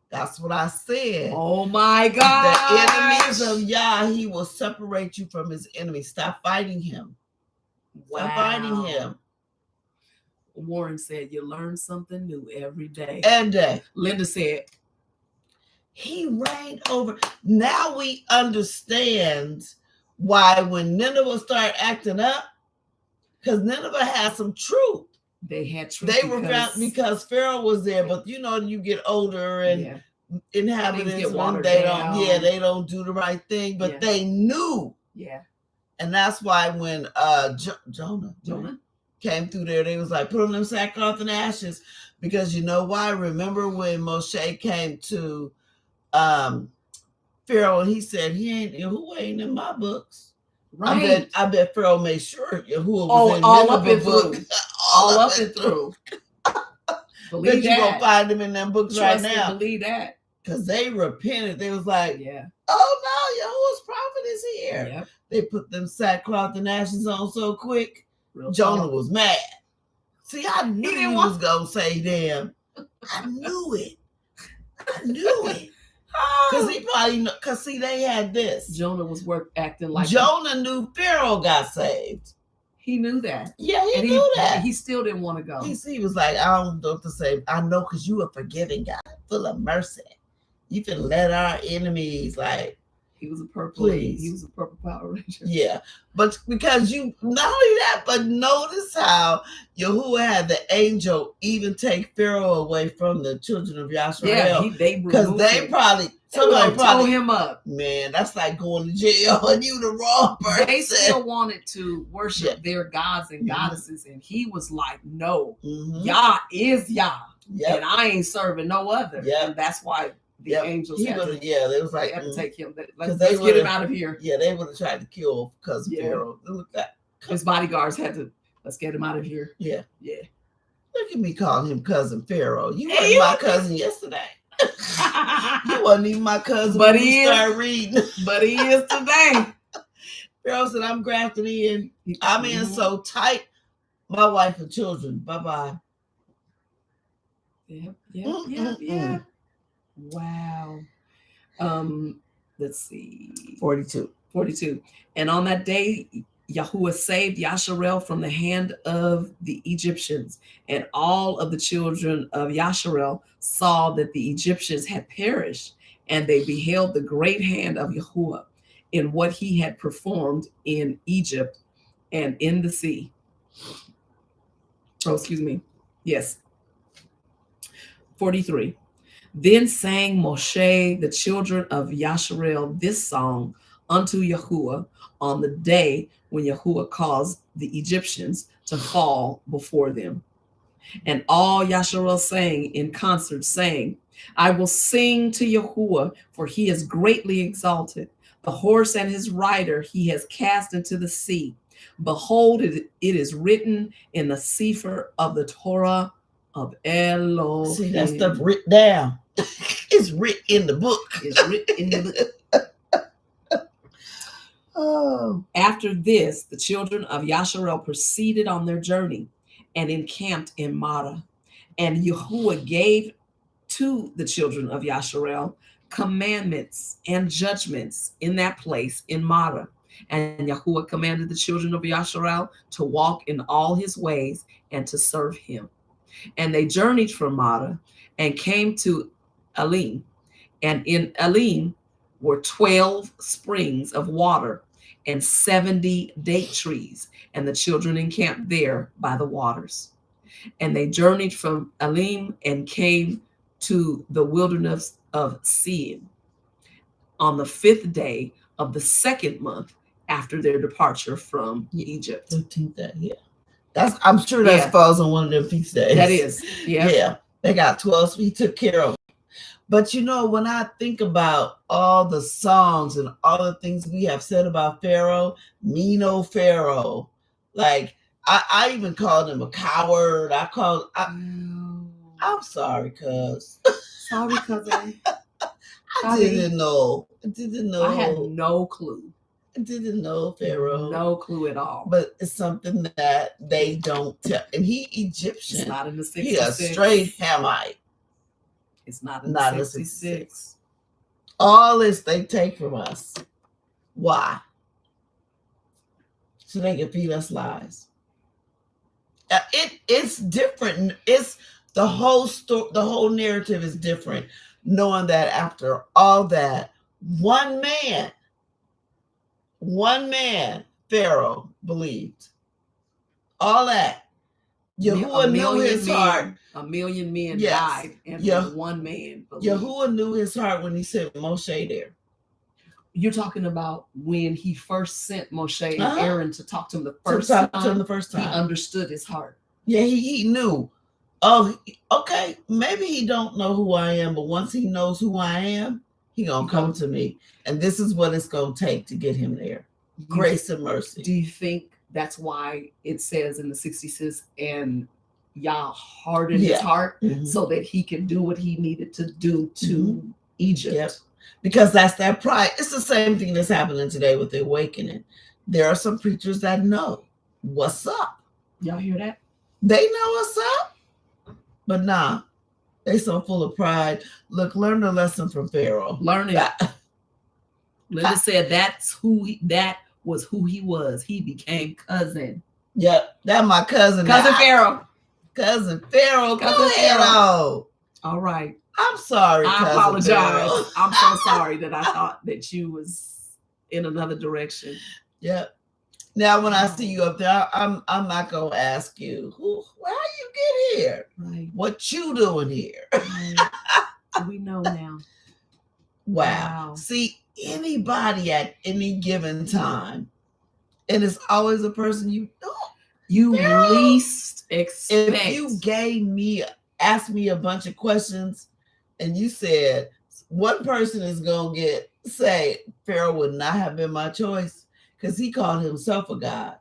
That's what I said. Oh my God. The enemies of Yah, he will separate you from his enemies. Stop fighting him. Stop fighting him. Warren said, you learn something new every day. And Linda said, he reigned over. Now we understand why when Nineveh started acting up, because Nineveh had some truth. They had truth. They were found because Pharaoh was there, but you get older and inhabitants when they don't do the right thing, but they knew. Yeah. And that's why when Jonah came through there, they was like, put on them sackcloth and ashes, because you know why? Remember when Moshe came to Pharaoh and he said, Yahuwah ain't in my books. Right. I bet Pharaoh made sure Yahuwah was in all up and book. through. all up and through. Believe that. You're going to find them in them books right now. Believe that. Because they repented. They was like, yeah. Oh no, Yahuwah's prophet is here. Yep. They put them sackcloth and ashes on so quick. Real Jonah talk. was mad. See, I knew he was going to say them. I knew it. Because he probably because see, they had this. Jonah was acting like Jonah knew Pharaoh got saved. He knew that. Yeah, he knew that. He still didn't want to go. He was like, I don't know what to say. I know because you are forgiving God, full of mercy. You can let our enemies he was a purple. Please. He was a purple Power Ranger. Yeah, but because you not only that, but notice how Yahuwah had the angel even take Pharaoh away from the children of Yahshua. Yeah, because they probably tore him up. Man, that's like going to jail and you the wrong person. They still wanted to worship their gods and goddesses, and he was like, "No, Yah is Yah, and I ain't serving no other." And that's why. The angels they was like, they had to take him. Let's get him out of here. Yeah, they would have tried to kill because of Pharaoh. Look at that. His bodyguards had to, let's get him out of here. Yeah. Yeah. Look at me calling him cousin Pharaoh. You weren't my cousin yesterday. You wasn't even my cousin but when we started reading. But he is today. Pharaoh said, I'm grafted in. I'm in so tight. My wife and children. Bye-bye. Yeah. Wow. Let's see. 42. And on that day, Yahuwah saved Yasharel from the hand of the Egyptians. And all of the children of Yasharel saw that the Egyptians had perished. And they beheld the great hand of Yahuwah in what he had performed in Egypt and in the sea. Oh, excuse me. Yes. 43. Then sang Moshe, the children of Yasharel, this song unto Yahuwah on the day when Yahuwah caused the Egyptians to fall before them. And all Yasharel sang in concert, saying, I will sing to Yahuwah, for he is greatly exalted. The horse and his rider he has cast into the sea. Behold, it is written in the Sefer of the Torah of Elohim. See that stuff written down. It's written in the book. It's written in the book. Oh. After this, the children of Yasharel proceeded on their journey and encamped in Marah. And Yahuwah gave to the children of Yasharel commandments and judgments in that place in Marah. And Yahuwah commanded the children of Yasharel to walk in all his ways and to serve him. And they journeyed from Marah and came to Elim. And in Elim were 12 springs of water and 70 date trees, and the children encamped there by the waters. And they journeyed from Elim and came to the wilderness of Sin on the 5th day of the 2nd month after their departure from Egypt. 15th day, yeah. I'm sure that falls on one of their feast days. That is, yeah. Yeah, they got 12, so he took care of them. But when I think about all the songs and all the things we have said about Pharaoh, mean old Pharaoh, like I even called him a coward. I'm sorry, cuz. Sorry, cousin. I didn't know. I had no clue. I didn't know Pharaoh. No clue at all. But it's something that they don't tell. And he Egyptian. It's not in the 66. He a straight Hamite. It's not in the 66. All this they take from us. Why? So they can feed us lies. It's different. It's the whole story. The whole narrative is different. Knowing that after all that, one man, Pharaoh believed. All that. Yahweh knew his heart. A million men died, and one man believed. Yahweh knew his heart when he sent Moshe there. You're talking about when he first sent Moshe and Aaron to talk to him the first time. He understood his heart. Yeah, he knew. Oh, okay. Maybe he don't know who I am, but once he knows who I am, he gonna come to me. And this is what it's gonna take to get him there. Grace and mercy. Do you think that's why it says in the 66 and Yah hardened his heart so that he could do what he needed to do to Egypt? Yep. Because that's that pride. It's the same thing that's happening today with the awakening. There are some preachers that know what's up. Y'all hear that? They know what's up. But nah, they so full of pride. Look, learn the lesson from Pharaoh. Learn it. Linda said that was who he was. He became cousin. Yep, that's my cousin. Pharaoh. Cousin Pharaoh. Cousin Pharaoh. All right. I'm sorry. I apologize. I'm so sorry that I thought that you was in another direction. Yep. Now, when I see you up there, I'm not gonna ask you how you get here. Right. What you doing here? Right. We know now. Wow. See, anybody at any given time, and it's always a person you least expect. If you asked me a bunch of questions, and you said one person is gonna say Pharaoh would not have been my choice. Because he called himself a god.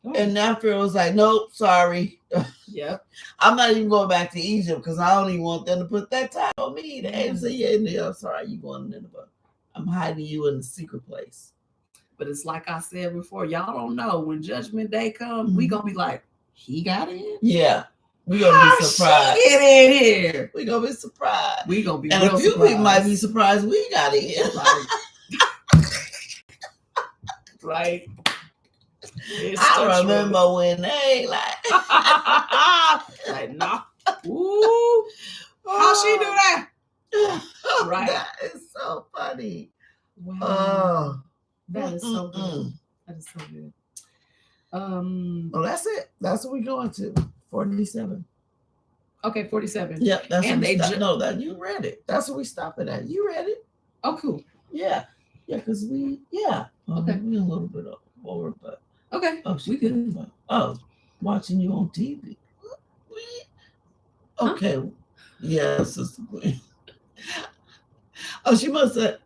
Oh. And now Pharaoh's like, nope, sorry. Yep. I'm not even going back to Egypt because I don't even want them to put that title on me. They say, yeah, I'm sorry, you going to Nineveh. I'm hiding you in the secret place. But it's like I said before, y'all don't know. When Judgment Day comes, we going to be like, he got in? Yeah. We're going to be surprised. Get in here. We're going to be surprised. We're going to be and a few people might be surprised we got in. Right. Right. I remember when they like no. Ooh. How she do that? Right. That is so funny. Wow. Oh. That is so good. That is so good. Well, that's it. That's what we're going to. 47. Okay, 47. Yep. That's and what that you read it. That's what we stopping at. You read it. Oh, cool. Yeah. Yeah, because okay. We're a little bit over, but okay. Oh, we good. Watching you on TV. Okay. Huh? Yes, Sister Gwen. She must have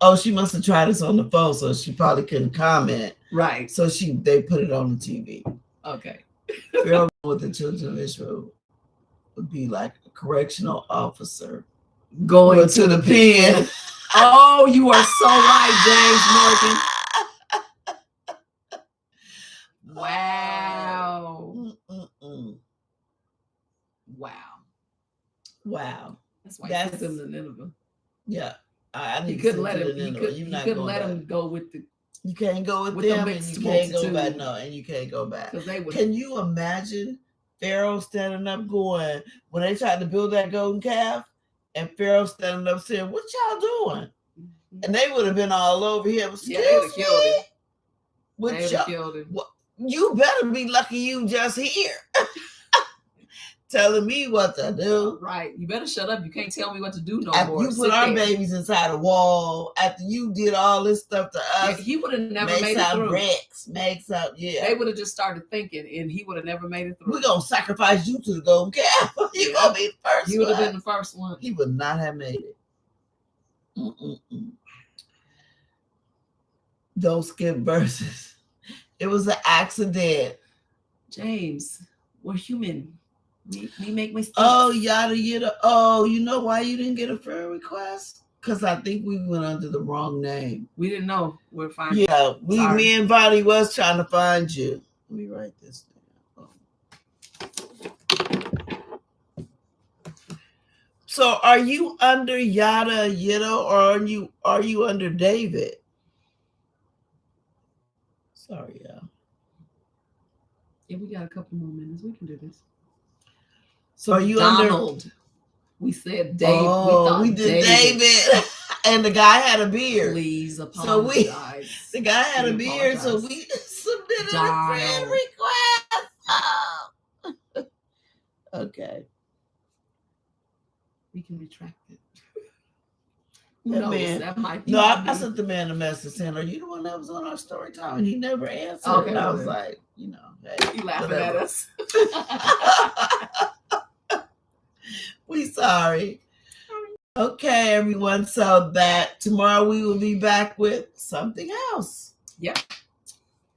tried us on the phone, so she probably couldn't comment. Right. So they put it on the TV. Okay. Pharaoh with the children of Israel would be like a correctional officer going to the pen. Oh, you are so right, James Morgan. Wow. Wow. That's why he sent him to Nineveh. Yeah. He couldn't let him. He couldn't let him go with the. You can't go with them, and you can't go back. No, and you can't go back. Can you imagine Pharaoh standing up going when they tried to build that golden calf, and Pharaoh standing up saying, "What y'all doing?" And they would have been all over him. Excuse they would have killed him. What They would have killed him. You better be lucky you just here. Telling me what to do. Right. You better shut up. You can't tell me what to do no after more. You put our babies inside a wall. After you did all this stuff to us. Yeah, he would have never made it through. They would have just started thinking, and he would have never made it through. We're going to sacrifice you to the golden calf. You're going to be the first one. He would have been the first one. He would not have made it. Don't skip verses. It was an accident. James, we're human. We make mistakes. Oh, yada yada. Oh, you know why you didn't get a prayer request? Because I think we went under the wrong name. We didn't know. We're fine. Yeah, me and Bonnie was trying to find you. Let me write this down. So, are you under yada yada, or are you under David? Sorry, y'all. Yeah, we got a couple more minutes. We can do this. So are you Donald. under? We said David. Oh, we did David. And the guy had a beard. Please apologize. The guy had a beard, so we submitted a friend request. Oh. Okay. We can retract it. That might be. No, I sent the man a message saying, "Are you the one that was on our story time?" And he never answered. Okay, and I was like, hey, you laughing at us. We sorry. Okay, everyone. So that tomorrow we will be back with something else. Yep.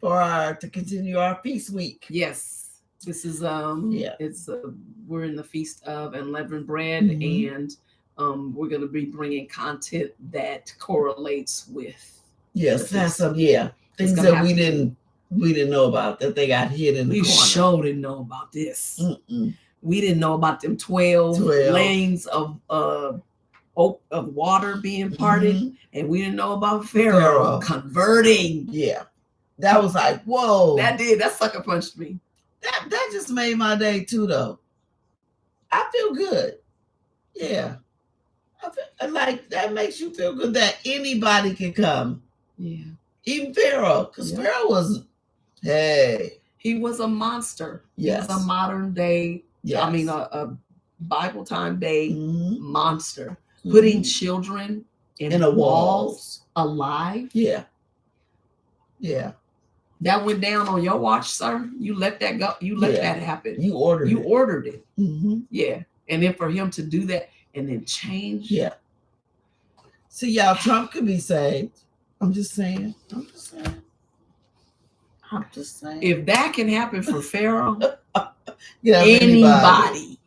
To continue our feast week. Yes. This is it's we're in the Feast of Unleavened Bread, and we're going to be bringing content that correlates with. Yes, that's things that we didn't know about, that they got hid in the corner. We sure didn't know about this. We didn't know about them 12 lanes of water being parted, and we didn't know about Pharaoh converting. Yeah, that was like, whoa. That sucker punched me. That just made my day too, though. I feel good. Yeah. I feel like that makes you feel good that anybody can come. Yeah. Even Pharaoh, because Pharaoh was, he was a monster. Yes. He was a modern day, a Bible time day monster. Putting children in the walls alive. Yeah. Yeah. That went down on your watch, sir. You let that go. You let that happen. You ordered it. Yeah. And then for him to do that and then change. Yeah. See, y'all, Trump could be saved. I'm just saying. If that can happen for Pharaoh, anybody.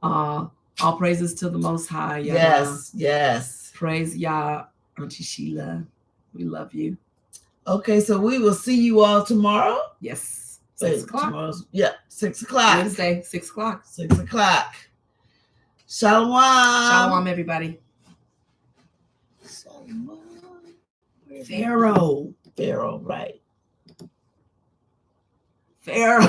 All praises to the Most High. Yes. Praise Yah, Auntie Sheila. We love you. Okay, so we will see you all tomorrow. Yes. 6 o'clock. 6 o'clock. Wednesday, 6 o'clock. 6 o'clock. Shalom. Shalom, everybody. Shalom. Pharaoh, right. Pharaoh.